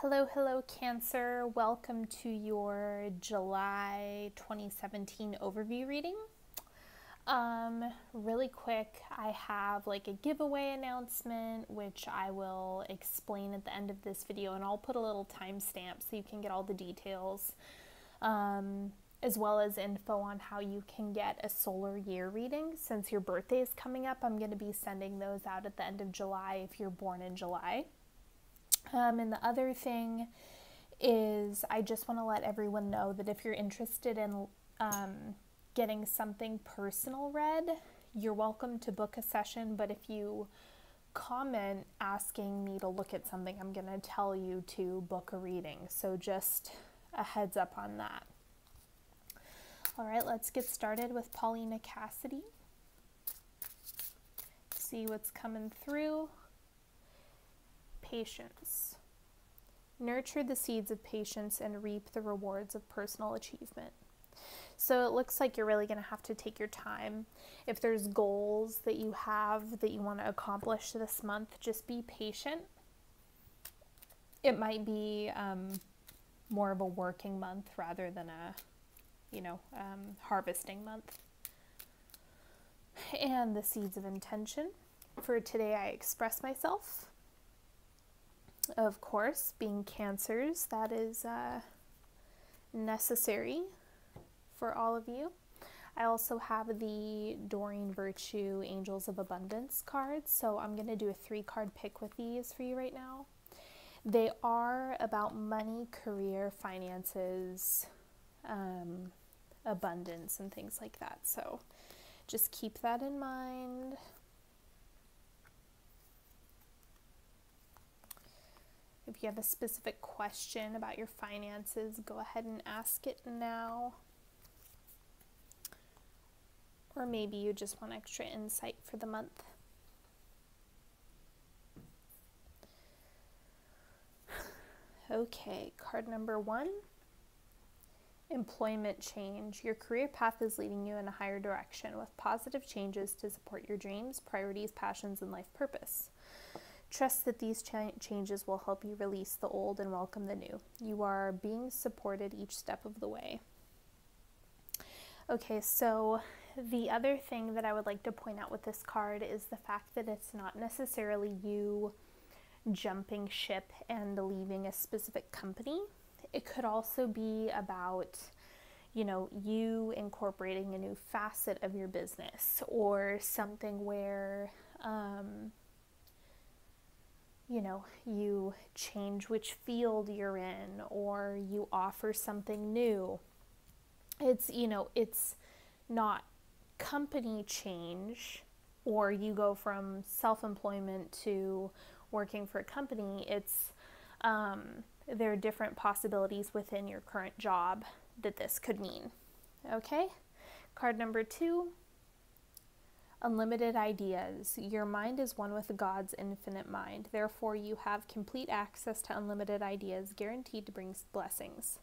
Hello, hello, Cancer. Welcome to your July 2017 overview reading. Really quick, I have like a giveaway announcement, which I will explain at the end of this video, and I'll put a little timestamp so you can get all the details, as well as info on how you can get a solar year reading. Since your birthday is coming up, I'm going to be sending those out at the end of July if you're born in July. And the other thing is I just want to let everyone know that if you're interested in getting something personal read, you're welcome to book a session, but if you comment asking me to look at something, I'm going to tell you to book a reading. So just a heads up on that. All right, let's get started with Paulina Cassidy. See what's coming through. Patience. Nurture the seeds of patience and reap the rewards of personal achievement. So it looks like you're really going to have to take your time. If there's goals that you have that you want to accomplish this month, just be patient. It might be more of a working month rather than a, harvesting month. And the seeds of intention. For today, I express myself. Of course, being Cancers, that is necessary for all of you. I also have the Doreen Virtue Angels of Abundance cards, so I'm going to do a 3-card pick with these for you right now. They are about money, career, finances, abundance, and things like that. So just keep that in mind. If you have a specific question about your finances, go ahead and ask it now. Or maybe you just want extra insight for the month. Okay, card number 1. Employment change. Your career path is leading you in a higher direction with positive changes to support your dreams, priorities, passions, and life purpose. Trust that these changes will help you release the old and welcome the new. You are being supported each step of the way. Okay, so the other thing that I would like to point out with this card is the fact that it's not necessarily you jumping ship and leaving a specific company. It could also be about, you incorporating a new facet of your business or something where, you change which field you're in or you offer something new. It's not company change or you go from self-employment to working for a company. It's, there are different possibilities within your current job that this could mean. Okay, card number 2. Unlimited ideas. Your mind is one with God's infinite mind. Therefore, you have complete access to unlimited ideas guaranteed to bring blessings.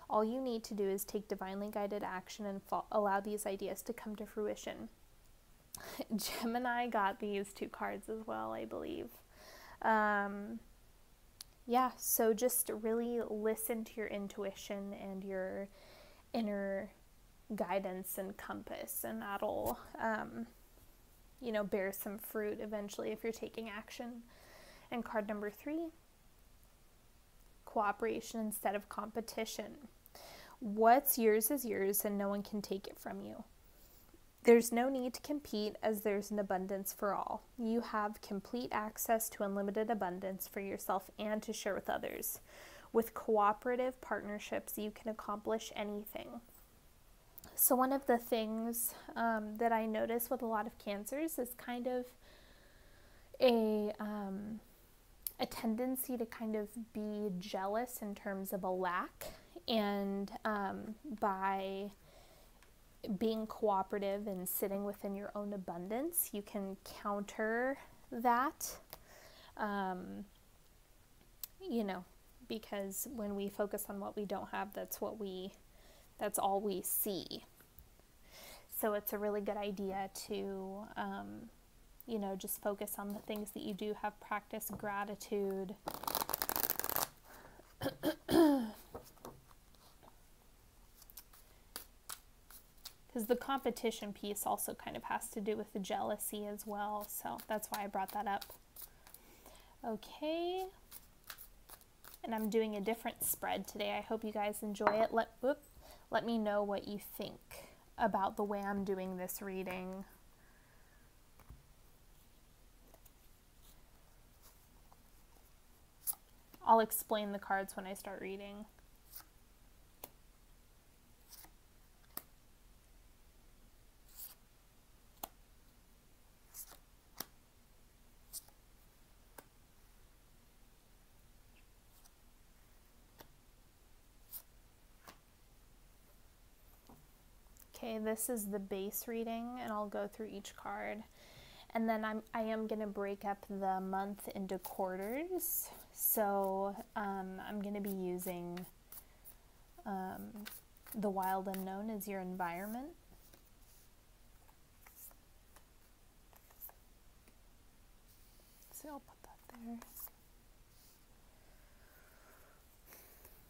All you need to do is take divinely guided action and allow these ideas to come to fruition. Gemini got these 2 cards as well, I believe. So just really listen to your intuition and your inner guidance and compass, and that'll bear some fruit eventually if you're taking action. And card number 3, cooperation instead of competition. What's yours is yours and no one can take it from you. There's no need to compete as there's an abundance for all. You have complete access to unlimited abundance for yourself and to share with others. With cooperative partnerships, you can accomplish anything. So one of the things that I notice with a lot of Cancers is kind of a tendency to kind of be jealous in terms of a lack, and by being cooperative and sitting within your own abundance, you can counter that, because when we focus on what we don't have, that's all we see. So it's a really good idea to, just focus on the things that you do have, practice gratitude, Because the competition piece also kind of has to do with the jealousy as well. So that's why I brought that up. Okay. And I'm doing a different spread today. I hope you guys enjoy it. Let me know what you think about the way I'm doing this reading. I'll explain the cards when I start reading. Okay, this is the base reading, and I'll go through each card. And then I am going to break up the month into quarters. So I'm going to be using the wild unknown as your environment. So I'll put that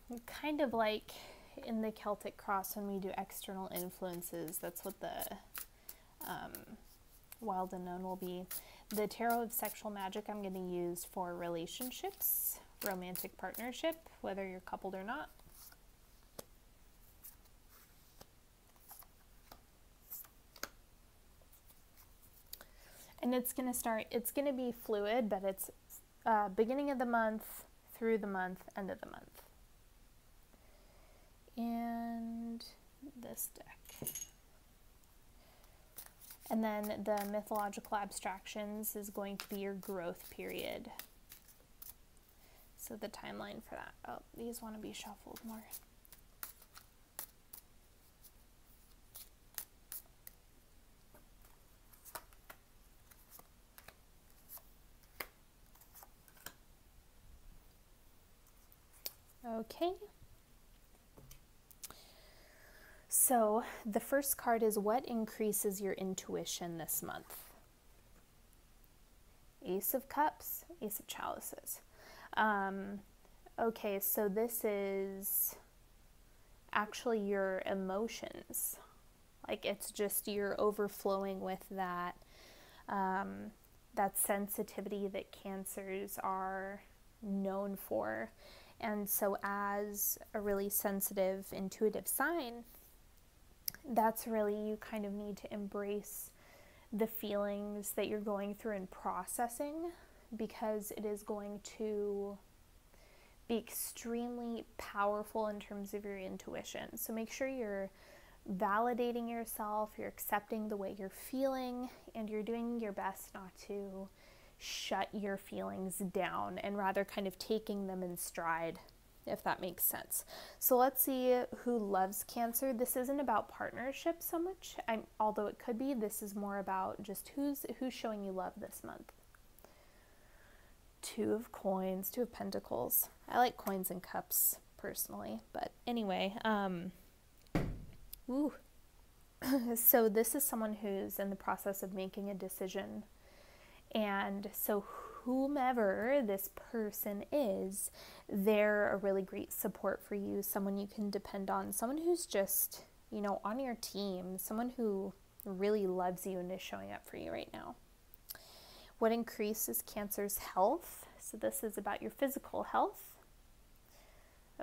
there. Kind of like in the Celtic Cross when we do external influences, that's what the wild unknown will be. The Tarot of Sexual Magic I'm going to use for relationships, romantic partnership, whether you're coupled or not. And it's going to be fluid, but it's beginning of the month, through the month, end of the month. And this deck. And then the mythological abstractions is going to be your growth period. So the timeline for that. Oh, these want to be shuffled more. Okay. So the first card is what increases your intuition this month? Ace of Cups, Ace of Chalices. Okay, so this is actually your emotions. Like it's just you're overflowing with that, that sensitivity that Cancers are known for. And so as a really sensitive, intuitive sign, that's really, you kind of need to embrace the feelings that you're going through and processing, because it is going to be extremely powerful in terms of your intuition. So make sure you're validating yourself, you're accepting the way you're feeling, and you're doing your best not to shut your feelings down and rather kind of taking them in stride, if that makes sense. So let's see who loves Cancer. This isn't about partnership so much, although it could be. This is more about just who's showing you love this month. Two of Coins, Two of Pentacles. I like coins and cups personally, but anyway, so this is someone who's in the process of making a decision. And so whomever this person is, they're a really great support for you, someone you can depend on, someone who's just, on your team, someone who really loves you and is showing up for you right now. What increases Cancer's health? So this is about your physical health.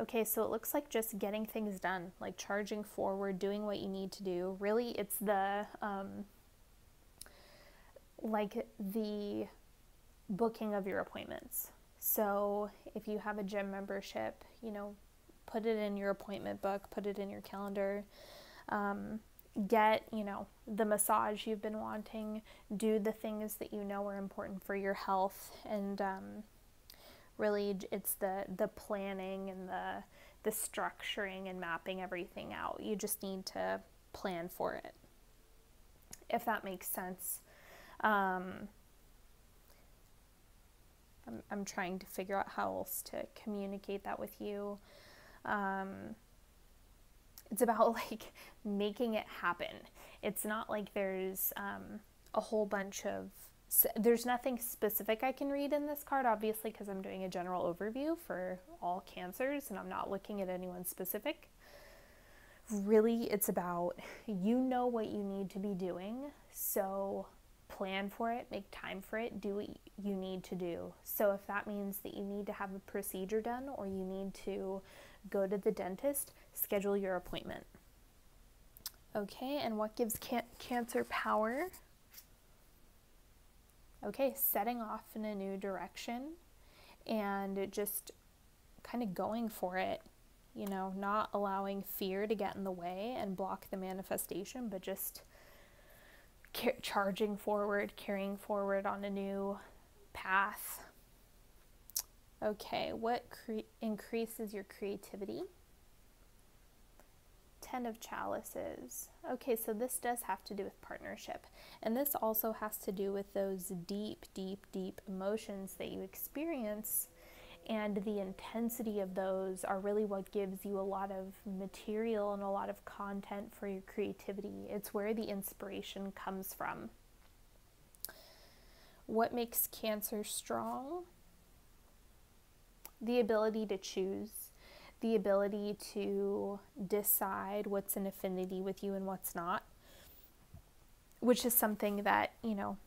Okay, so it looks like just getting things done, like charging forward, doing what you need to do. Really, it's the booking of your appointments. So if you have a gym membership, put it in your appointment book, put it in your calendar. Get, the massage you've been wanting, do the things that you know are important for your health, and really it's the planning and the structuring and mapping everything out. You just need to plan for it, if that makes sense. I'm trying to figure out how else to communicate that with you. It's about making it happen. It's not like there's a whole bunch of So there's nothing specific I can read in this card, obviously, because I'm doing a general overview for all cancers and I'm not looking at anyone specific. Really, it's about, you know what you need to be doing, so plan for it, make time for it, do what you need to do. So if that means that you need to have a procedure done or you need to go to the dentist, schedule your appointment. Okay, and what gives Cancer power? Okay, setting off in a new direction and just kind of going for it, you know, not allowing fear to get in the way and block the manifestation, but just charging forward, carrying forward on a new path. Okay, what increases your creativity? 10 of Chalices. Okay, so this does have to do with partnership. And this also has to do with those deep, deep, deep emotions that you experience. And the intensity of those are really what gives you a lot of material and a lot of content for your creativity. It's where the inspiration comes from. What makes Cancer strong? The ability to choose, the ability to decide what's in affinity with you and what's not, which is something that, you know,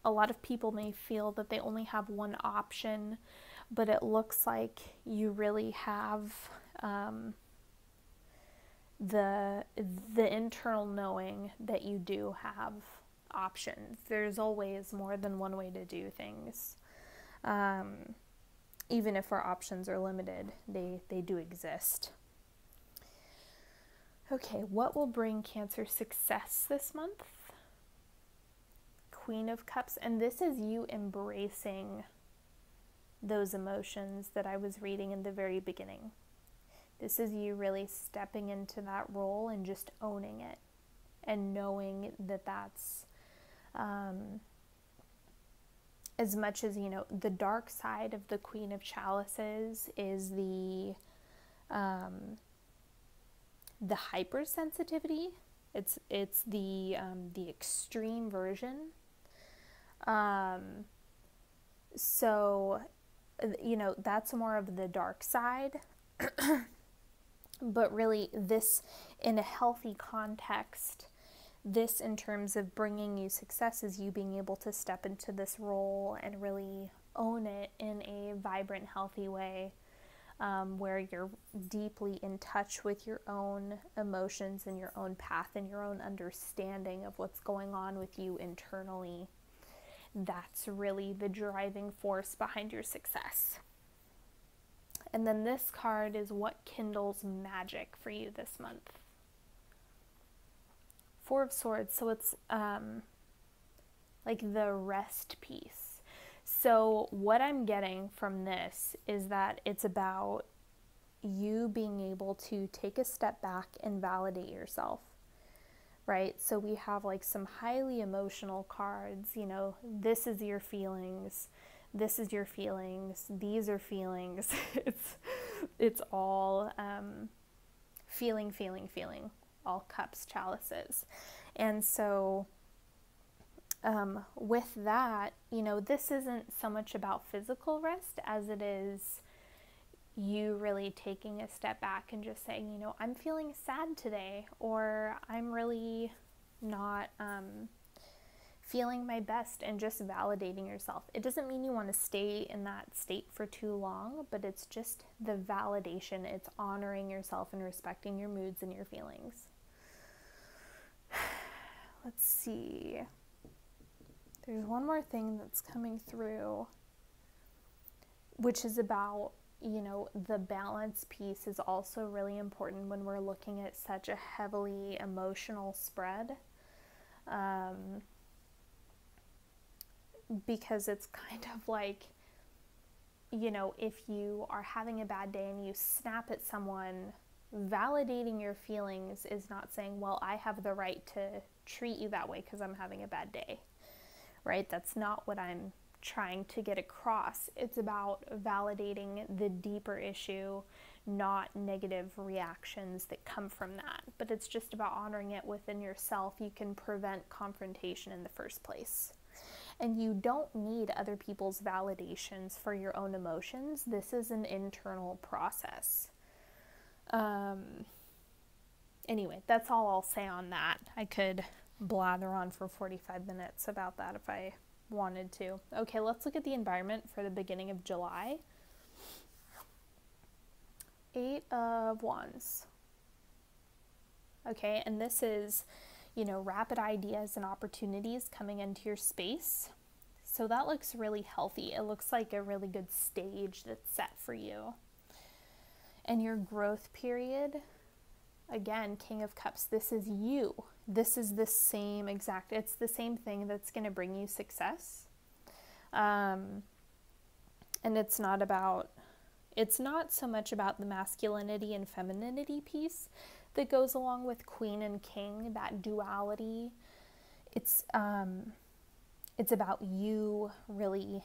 a lot of people may feel that they only have one option, but it looks like you really have the internal knowing that you do have options. There's always more than one way to do things. Even if our options are limited, they do exist. Okay, what will bring Cancer success this month? Queen of Cups, and this is you embracing those emotions that I was reading in the very beginning. This is you really stepping into that role and just owning it and knowing that that's as much as, you know, the dark side of the Queen of Chalices is the hypersensitivity. It's the extreme version. So, you know, that's more of the dark side. But really, this, in a healthy context, this in terms of bringing you success is you being able to step into this role and really own it in a vibrant, healthy way, where you're deeply in touch with your own emotions and your own path and your own understanding of what's going on with you internally. That's really the driving force behind your success. And then this card is what kindles magic for you this month. Four of Swords, so it's like the rest piece. So what I'm getting from this is that it's about you being able to take a step back and validate yourself, right? So we have like some highly emotional cards, you know, this is your feelings, this is your feelings, these are feelings. It's all feeling, all cups, chalices. And so with that, you know, this isn't so much about physical rest as it is you really taking a step back and just saying, you know, I'm feeling sad today, or I'm really not feeling my best, and just validating yourself. It doesn't mean you want to stay in that state for too long, but it's just the validation. It's honoring yourself and respecting your moods and your feelings. Let's see. There's one more thing that's coming through, which is about, you know, the balance piece is also really important when we're looking at such a heavily emotional spread. Because it's kind of like, you know, if you are having a bad day and you snap at someone, validating your feelings is not saying, well, I have the right to treat you that way because I'm having a bad day, right? That's not what I'm trying to get across. It's about validating the deeper issue, not negative reactions that come from that. But it's just about honoring it within yourself. You can prevent confrontation in the first place. And you don't need other people's validations for your own emotions. This is an internal process. Anyway, that's all I'll say on that. I could blather on for 45 minutes about that if I wanted to. Okay, let's look at the environment for the beginning of July. 8 of Wands. Okay, and this is, rapid ideas and opportunities coming into your space. So that looks really healthy. It looks like a really good stage that's set for you. And your growth period, again, King of Cups, this is you. It's the same thing that's going to bring you success. And it's not so much about the masculinity and femininity piece that goes along with Queen and King, that duality. It's about you really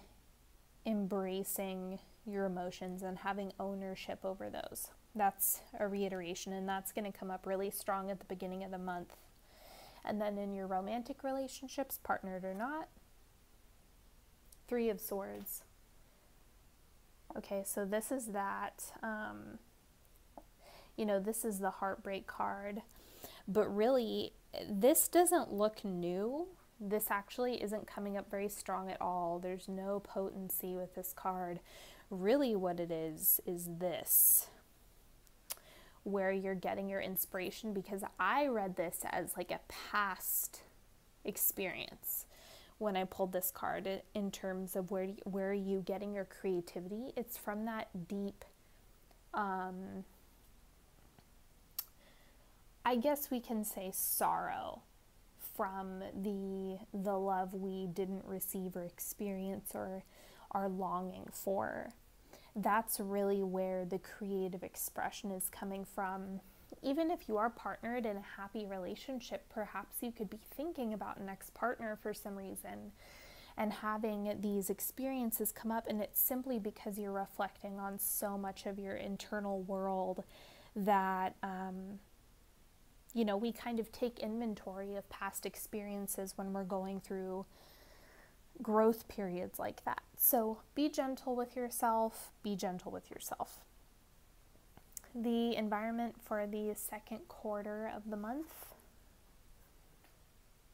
embracing your emotions and having ownership over those. That's a reiteration, and that's going to come up really strong at the beginning of the month. And then in your romantic relationships, partnered or not, 3 of Swords. Okay, so this is that, this is the heartbreak card. But really, this doesn't look new. This actually isn't coming up very strong at all. There's no potency with this card. Really what it is this, where you're getting your inspiration, because I read this as like a past experience when I pulled this card in terms of where are you getting your creativity. It's from that deep, I guess we can say sorrow from the love we didn't receive or experience or are longing for. That's really where the creative expression is coming from. Even if you are partnered in a happy relationship, perhaps you could be thinking about an ex-partner for some reason and having these experiences come up, and it's simply because you're reflecting on so much of your internal world that we kind of take inventory of past experiences when we're going through growth periods like that. So be gentle with yourself, The environment for the second quarter of the month,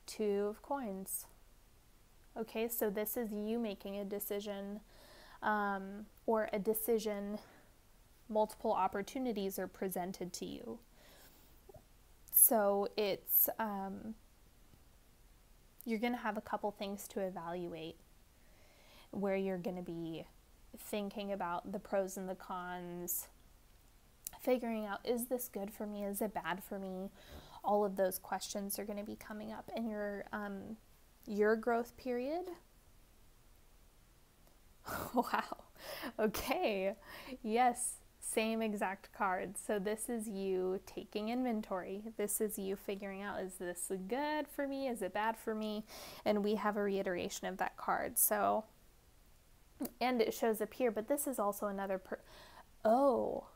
2 of Coins. Okay, so this is you making a decision, or a decision, multiple opportunities are presented to you. So it's, you're going to have a couple things to evaluate where you're going to be thinking about the pros and the cons, figuring out, is this good for me? Is it bad for me? All of those questions are going to be coming up in your growth period. Wow. Okay. Yes. Same exact card. So this is you taking inventory. This is you figuring out, is this good for me? Is it bad for me? And we have a reiteration of that card. So, and it shows up here, but this is also another oh,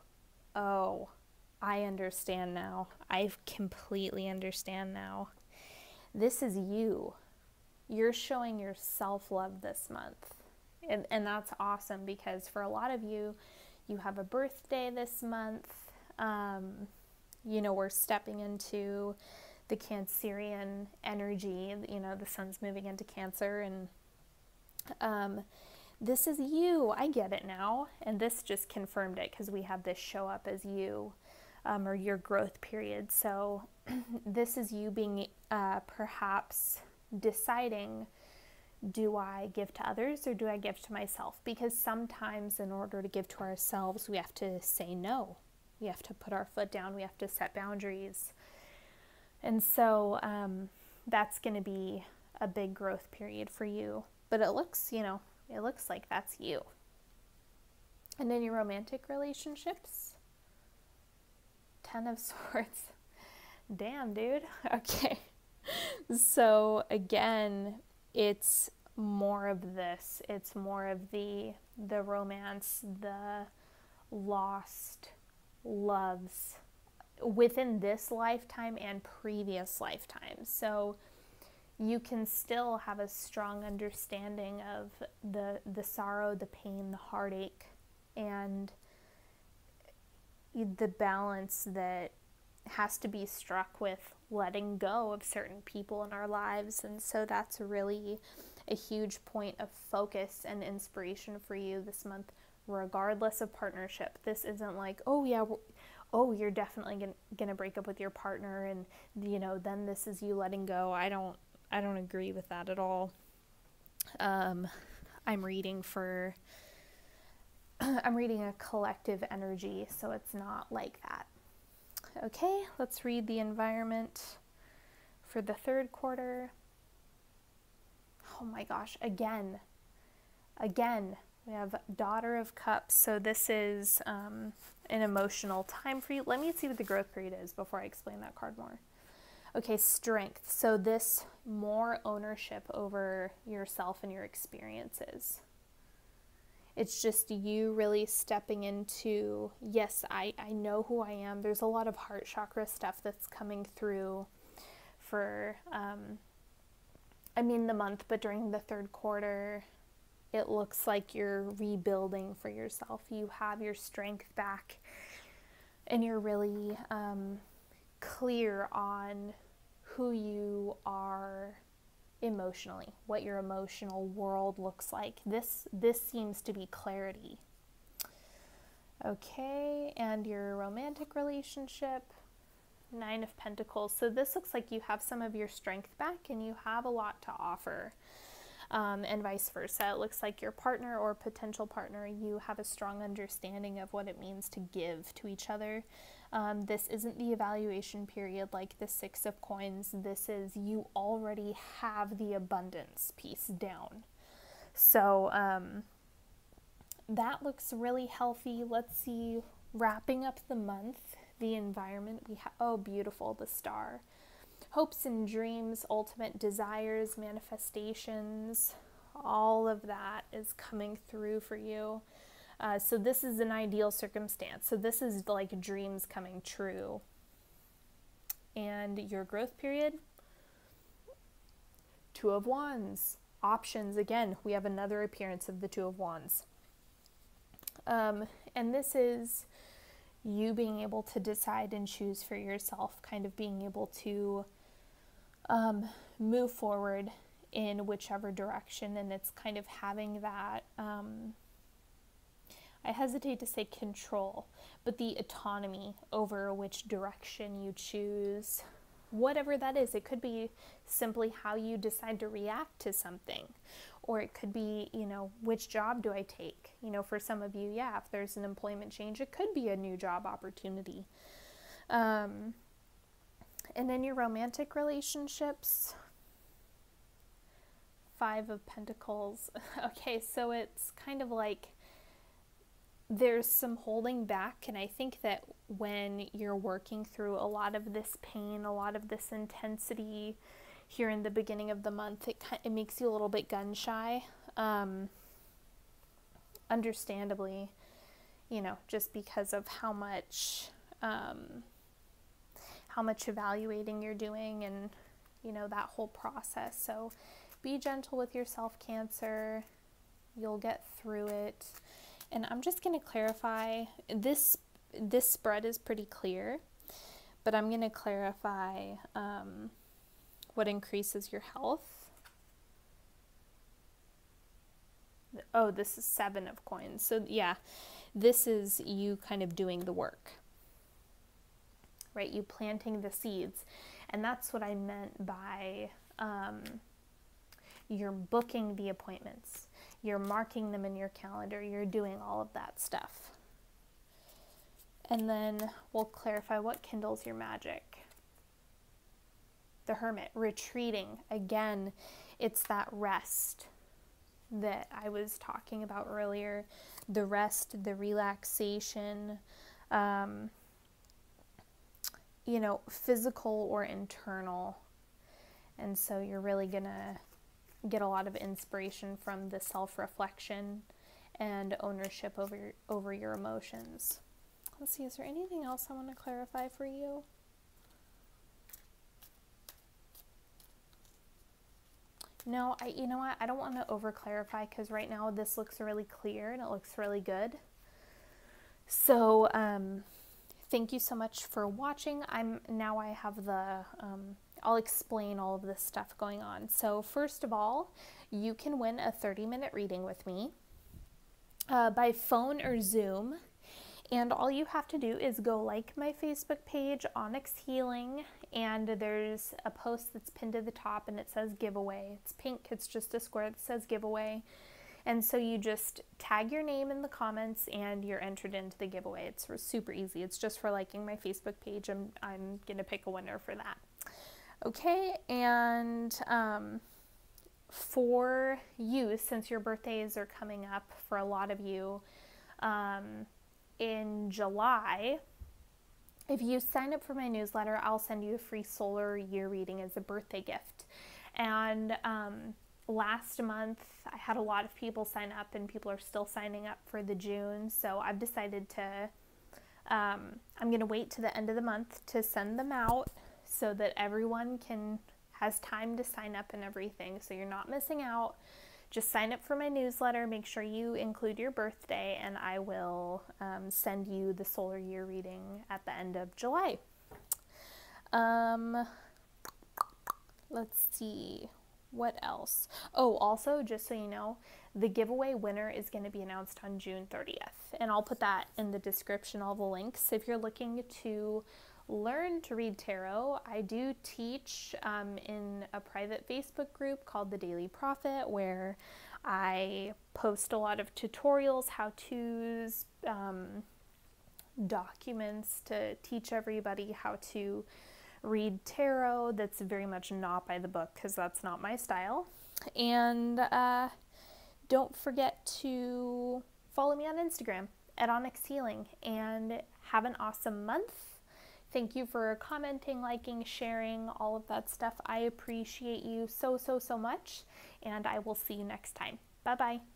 I understand now. I completely understand now. This is you. You're showing your self-love this month. And that's awesome, because for a lot of you, you have a birthday this month. We're stepping into the Cancerian energy. The sun's moving into Cancer, and this is you. I get it now. And this just confirmed it, because we have this show up as you, or your growth period. So this is you being perhaps deciding, do I give to others or do I give to myself? Because sometimes in order to give to ourselves, we have to say no. We have to put our foot down. We have to set boundaries. And so that's going to be a big growth period for you. But it looks like that's you. And in your romantic relationships, 10 of Swords. Damn, dude. Okay. So again, it's more of this. It's more of the romance, the lost loves within this lifetime and previous lifetimes. So you can still have a strong understanding of the sorrow, the pain, the heartache, and the balance that has to be struck with letting go of certain people in our lives. And so that's really a huge point of focus and inspiration for you this month, regardless of partnership. This isn't like, oh yeah, oh, you're definitely gonna break up with your partner and, you know, then this is you letting go. I don't agree with that at all. I'm reading a collective energy, so it's not like that. Okay, let's read the environment for the third quarter. Oh my gosh, again, we have Daughter of Cups. So this is an emotional time for you. Let me see what the growth period is before I explain that card more. Okay, Strength. So this, more ownership over yourself and your experiences. It's just you really stepping into, yes, I know who I am. There's a lot of heart chakra stuff that's coming through for, the month, but during the third quarter, it looks like you're rebuilding for yourself. You have your strength back and you're really clear on who you are emotionally, what your emotional world looks like. This seems to be clarity. Okay, and your romantic relationship, Nine of Pentacles. So this looks like you have some of your strength back and you have a lot to offer. And vice versa. It looks like your partner or potential partner, you have a strong understanding of what it means to give to each other. This isn't the evaluation period like the Six of Coins. This is you already have the abundance piece down. So that looks really healthy. Let's see, wrapping up the month, the environment we have. Oh, beautiful, the Star. Hopes and dreams, ultimate desires, manifestations, all of that is coming through for you. So this is an ideal circumstance. So this is like dreams coming true. And your growth period, Two of Wands. Options, again, we have another appearance of the Two of Wands. And this is you being able to decide and choose for yourself, kind of being able to move forward in whichever direction, and it's kind of having that, I hesitate to say control, but the autonomy over which direction you choose, whatever that is. It could be simply how you decide to react to something, or it could be, which job do I take? For some of you, yeah, if there's an employment change, it could be a new job opportunity. And then your romantic relationships, Five of Pentacles. Okay, so it's kind of like there's some holding back, and I think that when you're working through a lot of this pain, a lot of this intensity here in the beginning of the month, it makes you a little bit gun shy, understandably, just because of how much evaluating you're doing and, that whole process. So be gentle with yourself, Cancer. You'll get through it. And I'm just going to clarify, this spread is pretty clear, but I'm going to clarify what increases your health. Oh, this is Seven of Coins. So yeah, this is you kind of doing the work, right? You planting the seeds. And that's what I meant by you're booking the appointments. You're marking them in your calendar. You're doing all of that stuff. And then we'll clarify what kindles your magic. The Hermit, retreating. Again, it's that rest that I was talking about earlier. The rest, the relaxation, physical or internal. And so you're really going to get a lot of inspiration from the self-reflection and ownership over your emotions. Let's see, is there anything else I want to clarify for you? No, you know what? I don't want to over clarify because right now this looks really clear and it looks really good. So, thank you so much for watching. I have I'll explain all of this stuff going on. So first of all, you can win a 30-minute reading with me by phone or Zoom. And all you have to do is go like my Facebook page, Onyx Healing, and there's a post that's pinned to the top and it says giveaway. It's pink, it's just a square that says giveaway. And so you just tag your name in the comments and you're entered into the giveaway. It's super easy. It's just for liking my Facebook page. I'm going to pick a winner for that. Okay, and for you, since your birthdays are coming up for a lot of you, in July, if you sign up for my newsletter, I'll send you a free solar year reading as a birthday gift. And last month, I had a lot of people sign up and people are still signing up for the June. So I've decided to, I'm going to wait to the end of the month to send them out so that everyone has time to sign up and everything. So you're not missing out. Just sign up for my newsletter, make sure you include your birthday, and I will send you the solar year reading at the end of July. Let's see, what else? Oh, also, just so you know, the giveaway winner is going to be announced on June 30th, and I'll put that in the description, all the links. If you're looking to learn to read tarot, I do teach in a private Facebook group called The Daily Prophet, where I post a lot of tutorials, how-tos, documents to teach everybody how to read tarot. That's very much not by the book because that's not my style. And don't forget to follow me on Instagram at Onyx Healing, and have an awesome month. Thank you for commenting, liking, sharing, all of that stuff. I appreciate you so, so, so much, and I will see you next time. Bye-bye.